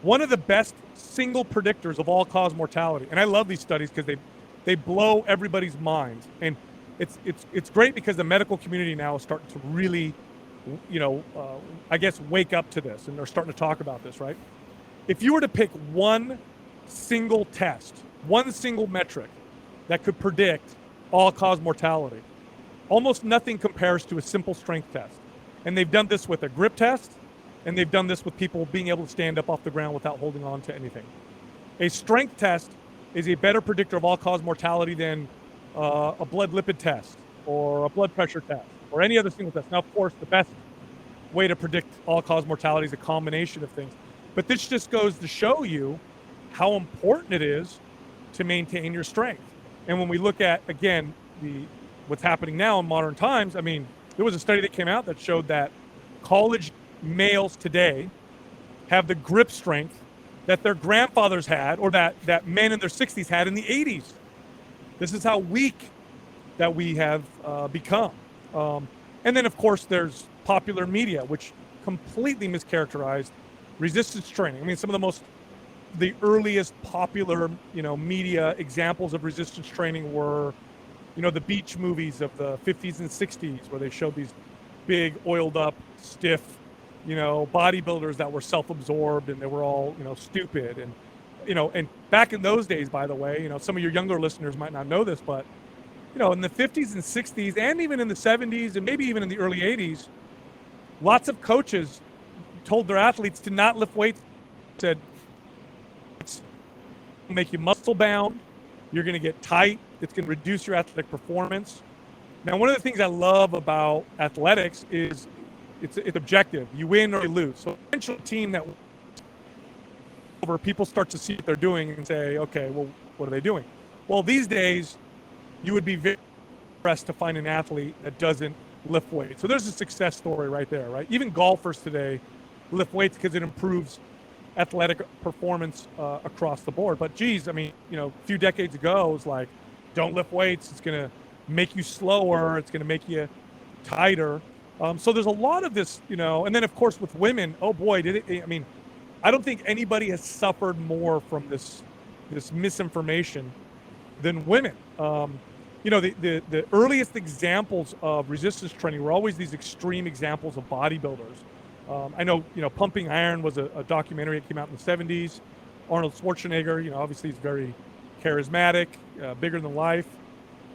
one of the best single predictors of all-cause mortality. And I love these studies because they blow everybody's minds. And it's great because the medical community now is starting to really, I guess, wake up to this, and they're starting to talk about this, right? If you were to pick one single test, one single metric that could predict all-cause mortality, almost nothing compares to a simple strength test. And they've done this with a grip test, and they've done this with people being able to stand up off the ground without holding on to anything. A strength test is a better predictor of all-cause mortality than a blood lipid test or a blood pressure test or any other single test. Now, of course, the best way to predict all-cause mortality is a combination of things. But this just goes to show you how important it is to maintain your strength. And when we look at, again, what's happening now in modern times, I mean, there was a study that came out that showed that college males today have the grip strength that their grandfathers had, or that men in their 60s had in the 80s. This is how weak that we have become. And then, of course, there's popular media, which completely mischaracterized resistance training. I mean, some of the earliest popular, media examples of resistance training were, the beach movies of the 50s and 60s, where they showed these big, oiled up, stiff, bodybuilders that were self-absorbed, and they were all, stupid. And, and back in those days, by the way, some of your younger listeners might not know this, but, in the 50s and 60s, and even in the 70s, and maybe even in the early 80s, lots of coaches told their athletes to not lift weights, said, it's going to make you muscle bound, you're going to get tight, it's going to reduce your athletic performance. Now, one of the things I love about athletics is it's objective. You win or you lose. So eventually, a team that over, people start to see what they're doing and say, okay, well, what are they doing? Well, these days, you would be very impressed to find an athlete that doesn't lift weights. So there's a success story right there, right? Even golfers today lift weights because it improves athletic performance across the board. But geez, I mean, a few decades ago, it was like, don't lift weights. It's going to make you slower. It's going to make you tighter. So there's a lot of this, and then of course with women, oh boy, I don't think anybody has suffered more from this misinformation than women. The earliest examples of resistance training were always these extreme examples of bodybuilders. I know, Pumping Iron was a documentary that came out in the 70s. Arnold Schwarzenegger, obviously he's very charismatic, bigger than life.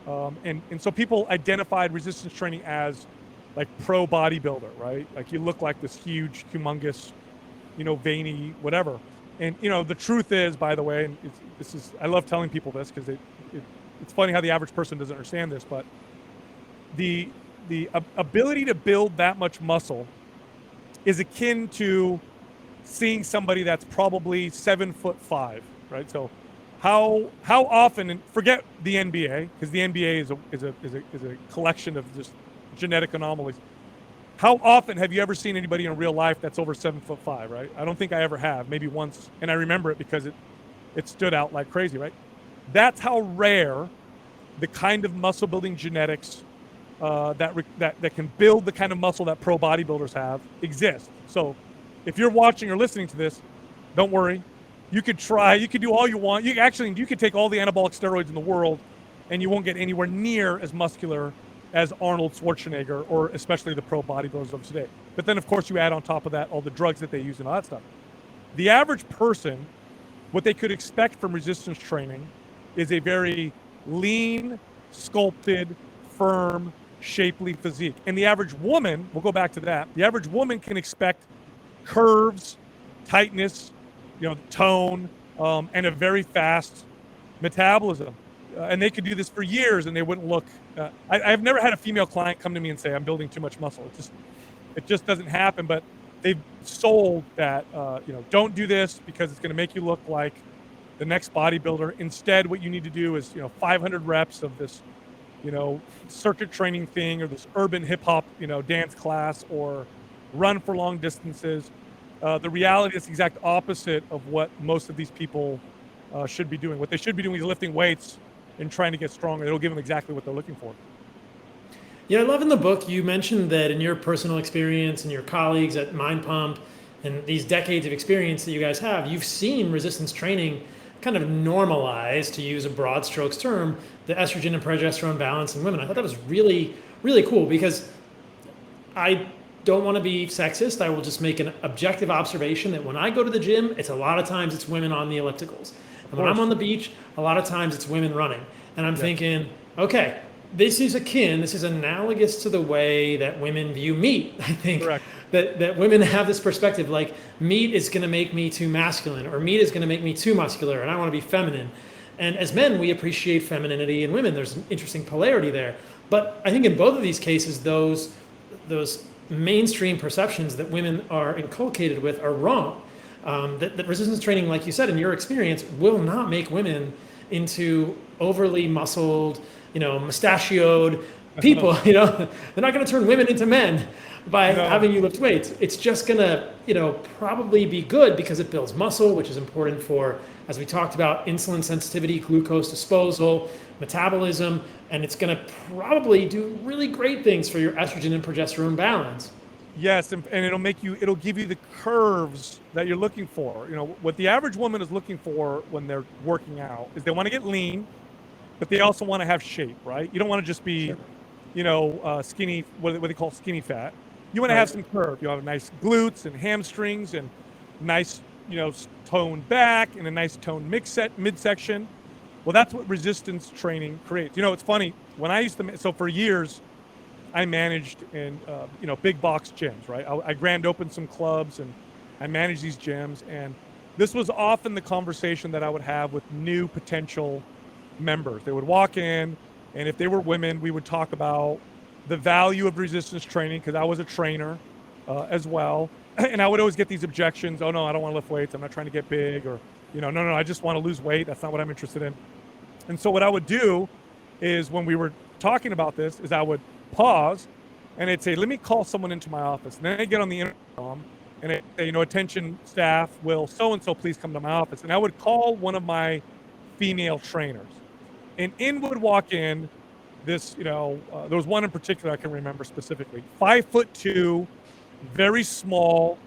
And so people identified resistance training as like pro bodybuilder, right? Like you look like this huge, humongous, veiny, whatever. And, the truth is, by the way, and I love telling people this because it's funny how the average person doesn't understand this, but the ability to build that much muscle is akin to seeing somebody that's probably 7'5", right? So how often, and forget the NBA, because the NBA is a collection of just genetic anomalies. How often have you ever seen anybody in real life that's over 7'5", right? I don't think I ever have, maybe once, and I remember it because it stood out like crazy, right? That's how rare the kind of muscle building genetics that can build the kind of muscle that pro bodybuilders have exist. So if you're watching or listening to this, don't worry. You could try, you could do all you want. You could take all the anabolic steroids in the world and you won't get anywhere near as muscular as Arnold Schwarzenegger, or especially the pro bodybuilders of today. But then, of course, you add on top of that all the drugs that they use and all that stuff. The average person, what they could expect from resistance training is a very lean, sculpted, firm, shapely physique. And the average woman, we'll go back to that, the average woman can expect curves, tightness, tone, and a very fast metabolism. And they could do this for years and they wouldn't look, I've never had a female client come to me and say, I'm building too much muscle. It just doesn't happen, but they've sold that, don't do this because it's going to make you look like the next bodybuilder. Instead, what you need to do is, 500 reps of this, circuit training thing, or this urban hip hop, dance class, or run for long distances. The reality is the exact opposite of what most of these people should be doing. What they should be doing is lifting weights and trying to get stronger. It'll give them exactly what they're looking for. Yeah, I love in the book, you mentioned that in your personal experience and your colleagues at Mind Pump, and these decades of experience that you guys have, you've seen resistance training kind of normalize, to use a broad strokes term, the estrogen and progesterone balance in women. I thought that was really, really cool because I don't want to be sexist. I will just make an objective observation that when I go to the gym, it's a lot of times it's women on the ellipticals. Of And when I'm course. on the beach, a lot of times it's women running. And I'm Yes. thinking, okay, this is analogous to the way that women view meat. I think Correct. that women have this perspective like meat is going to make me too masculine or meat is going to make me too muscular and I want to be feminine. And as men, we appreciate femininity in women. There's an interesting polarity there. But I think in both of these cases, those mainstream perceptions that women are inculcated with are wrong. That resistance training, like you said, in your experience, will not make women into overly muscled, mustachioed people. They're not going to turn women into men by No. having you lift weights. It's just going to, probably be good because it builds muscle, which is important for, as we talked about, insulin sensitivity, glucose disposal, metabolism, and it's going to probably do really great things for your estrogen and progesterone balance. Yes, and it'll give you the curves that you're looking for. What the average woman is looking for when they're working out is they want to get lean, but they also want to have shape, right? You don't want to just be, Sure. skinny, what they call skinny fat. You want to have Right. some curve. You have nice glutes and hamstrings and nice, toned back and a nice toned midsection. Well, that's what resistance training creates. It's funny when I used to. So for years, I managed in big box gyms, right? I grand opened some clubs and I managed these gyms, and this was often the conversation that I would have with new potential members. They would walk in, and if they were women, we would talk about the value of resistance training because I was a trainer as well, and I would always get these objections. Oh no, I don't want to lift weights. I'm not trying to get big, or no, I just want to lose weight. That's not what I'm interested in. And so what I would do is when we were talking about this, is I would pause and I'd say, let me call someone into my office. And then I'd get on the intercom and I'd say, attention staff, will so-and-so please come to my office? And I would call one of my female trainers. And in would walk in this, there was one in particular I can remember specifically, 5'2", very small,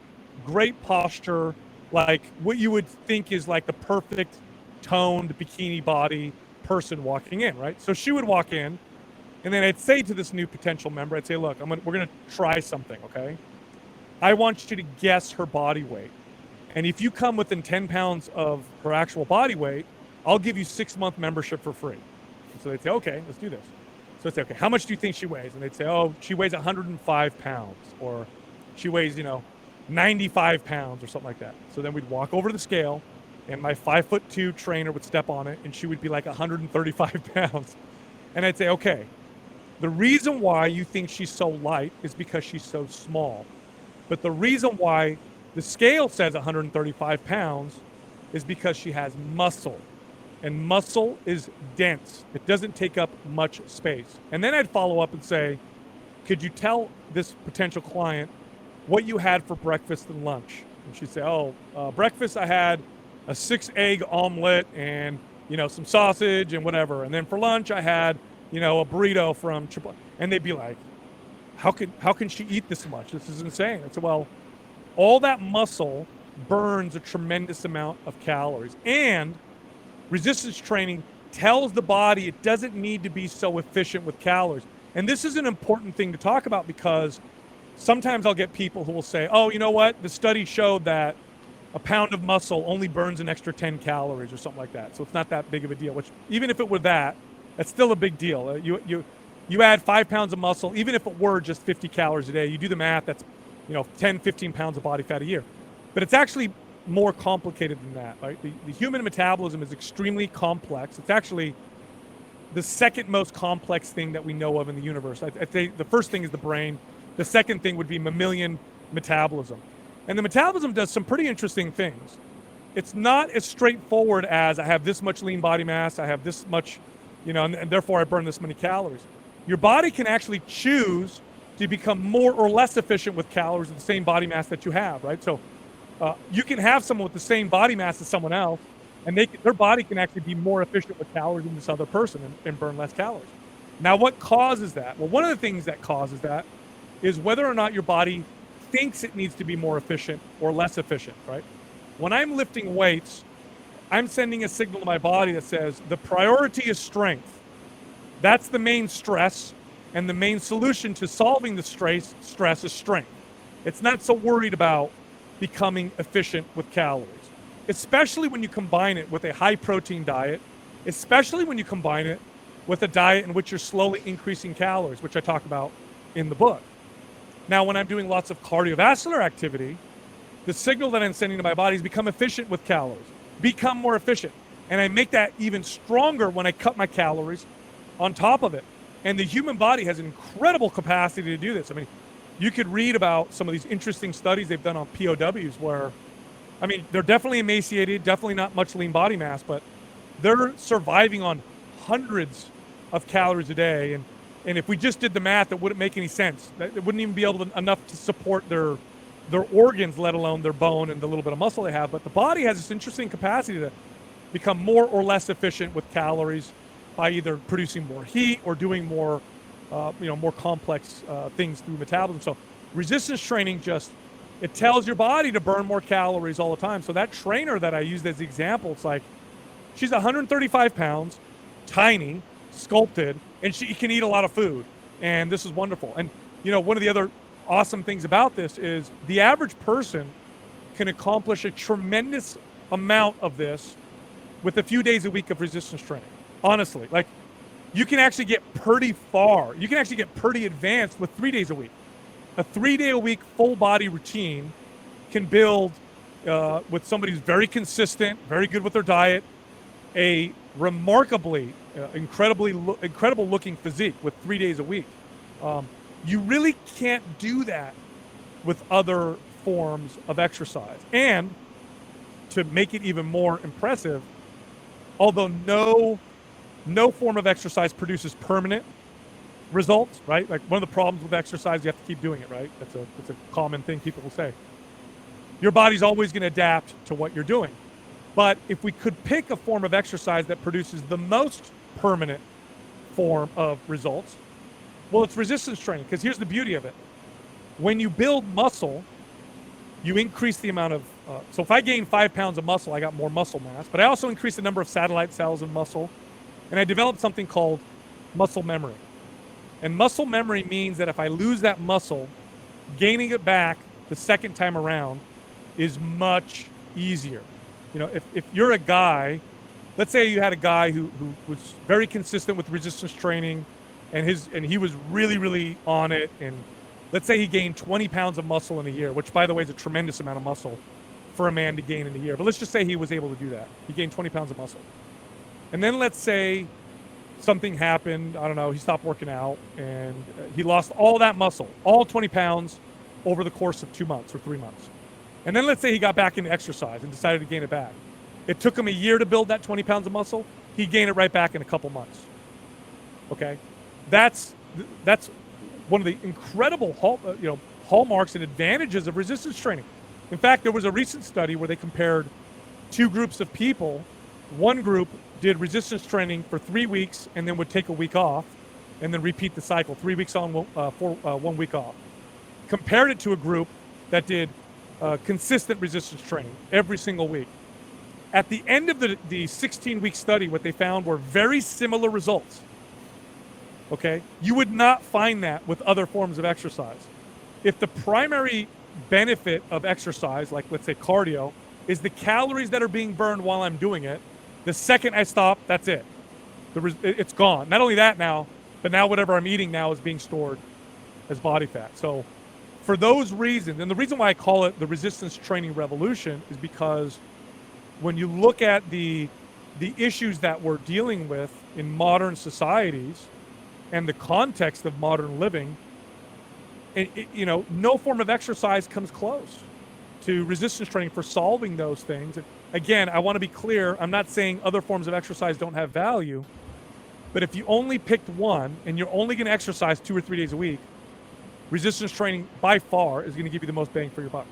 great posture, like what you would think is like the perfect toned bikini body person walking in, right? So she would walk in, and then I'd say to this new potential member, I'd say, look, we're going to try something, okay? I want you to guess her body weight. And if you come within 10 pounds of her actual body weight, I'll give you 6-month membership for free. And so they'd say, okay, let's do this. So I'd say, okay, how much do you think she weighs? And they'd say, oh, she weighs 105 pounds, or she weighs, 95 pounds or something like that. So then we'd walk over to the scale, and my 5'2" trainer would step on it, and she would be like 135 pounds. And I'd say, okay, the reason why you think she's so light is because she's so small. But the reason why the scale says 135 pounds is because she has muscle. And muscle is dense. It doesn't take up much space. And then I'd follow up and say, could you tell this potential client what you had for breakfast and lunch? And she'd say, breakfast I had a 6-egg omelet and, some sausage and whatever. And then for lunch I had, a burrito from Chipotle. And they'd be like, how can she eat this much? This is insane. I said, well, all that muscle burns a tremendous amount of calories. And resistance training tells the body it doesn't need to be so efficient with calories. And this is an important thing to talk about because sometimes I'll get people who will say, oh, you know what? The study showed that a pound of muscle only burns an extra 10 calories or something like that. So it's not that big of a deal, which even if it were that, that's still a big deal. You add 5 pounds of muscle, even if it were just 50 calories a day, you do the math, that's 10, 15 pounds of body fat a year. But it's actually more complicated than that, right? The human metabolism is extremely complex. It's actually the second most complex thing that we know of in the universe. I'd say the first thing is the brain. The second thing would be mammalian metabolism. And the metabolism does some pretty interesting things. It's not as straightforward as I have this much lean body mass, I have this much, and therefore I burn this many calories. Your body can actually choose to become more or less efficient with calories of the same body mass that you have, right? So you can have someone with the same body mass as someone else, and their body can actually be more efficient with calories than this other person and burn less calories. Now, what causes that? Well, one of the things that causes that is whether or not your body thinks it needs to be more efficient or less efficient, right? When I'm lifting weights, I'm sending a signal to my body that says the priority is strength. That's the main stress, and the main solution to solving the stress is strength. It's not so worried about becoming efficient with calories, especially when you combine it with a high protein diet, especially when you combine it with a diet in which you're slowly increasing calories, which I talk about in the book. Now, when I'm doing lots of cardiovascular activity, the signal that I'm sending to my body is become efficient with calories, become more efficient. And I make that even stronger when I cut my calories on top of it. And the human body has an incredible capacity to do this. I mean, you could read about some of these interesting studies they've done on POWs where, I mean, they're definitely emaciated, definitely not much lean body mass, but they're surviving on hundreds of calories a day. And if we just did the math, it wouldn't make any sense. It wouldn't even be able to, enough to support their organs, let alone their bone and the little bit of muscle they have. But the body has this interesting capacity to become more or less efficient with calories by either producing more heat or doing more, more complex things through metabolism. So resistance training it tells your body to burn more calories all the time. So that trainer that I used as the example, it's like, she's 135 pounds, tiny, sculpted, and she can eat a lot of food. And this is wonderful. And, one of the other awesome things about this is the average person can accomplish a tremendous amount of this with a few days a week of resistance training. Honestly, like, you can actually get pretty far. You can actually get pretty advanced with 3 days a week. A 3-day-a-week full body routine can build, with somebody who's very consistent, very good with their diet, a remarkably, incredible looking physique with 3 days a week. You really can't do that with other forms of exercise. And to make it even more impressive, although no form of exercise produces permanent results, right? Like, one of the problems with exercise, you have to keep doing it, right? That's a common thing people will say. Your body's always going to adapt to what you're doing. But if we could pick a form of exercise that produces the most permanent form of results, well, it's resistance training, because here's the beauty of it. When you build muscle, you increase the amount of, so if I gain 5 pounds of muscle, I got more muscle mass, but I also increase the number of satellite cells in muscle, and I developed something called muscle memory. And muscle memory means that if I lose that muscle, gaining it back the second time around is much easier. If you're a guy, let's say you had a guy who was very consistent with resistance training, and he was really, really on it, and let's say he gained 20 pounds of muscle in a year, which, by the way, is a tremendous amount of muscle for a man to gain in a year. But let's just say he was able to do that. He gained 20 pounds of muscle. And then let's say something happened, I don't know, he stopped working out, and he lost all that muscle, all 20 pounds, over the course of 2 months or 3 months. And then let's say he got back into exercise and decided to gain it back. It took him a year to build that 20 pounds of muscle. He gained it right back in a couple months. Okay? That's one of the incredible hallmarks and advantages of resistance training. In fact, there was a recent study where they compared two groups of people. One group did resistance training for 3 weeks and then would take a week off and then repeat the cycle, 3 weeks on, 1 week off. Compared it to a group that did consistent resistance training every single week. At the end of the 16-week study, what they found were very similar results. Okay? You would not find that with other forms of exercise. If the primary benefit of exercise, like let's say cardio, is the calories that are being burned while I'm doing it, the second I stop, that's it. It's gone. Not only that now, but now whatever I'm eating now is being stored as body fat. So for those reasons, and the reason why I call it the resistance training revolution is because when you look at the issues that we're dealing with in modern societies and the context of modern living, no form of exercise comes close to resistance training for solving those things. And again, I want to be clear, I'm not saying other forms of exercise don't have value, but if you only picked one and you're only going to exercise 2 or 3 days a week, resistance training by far is going to give you the most bang for your buck.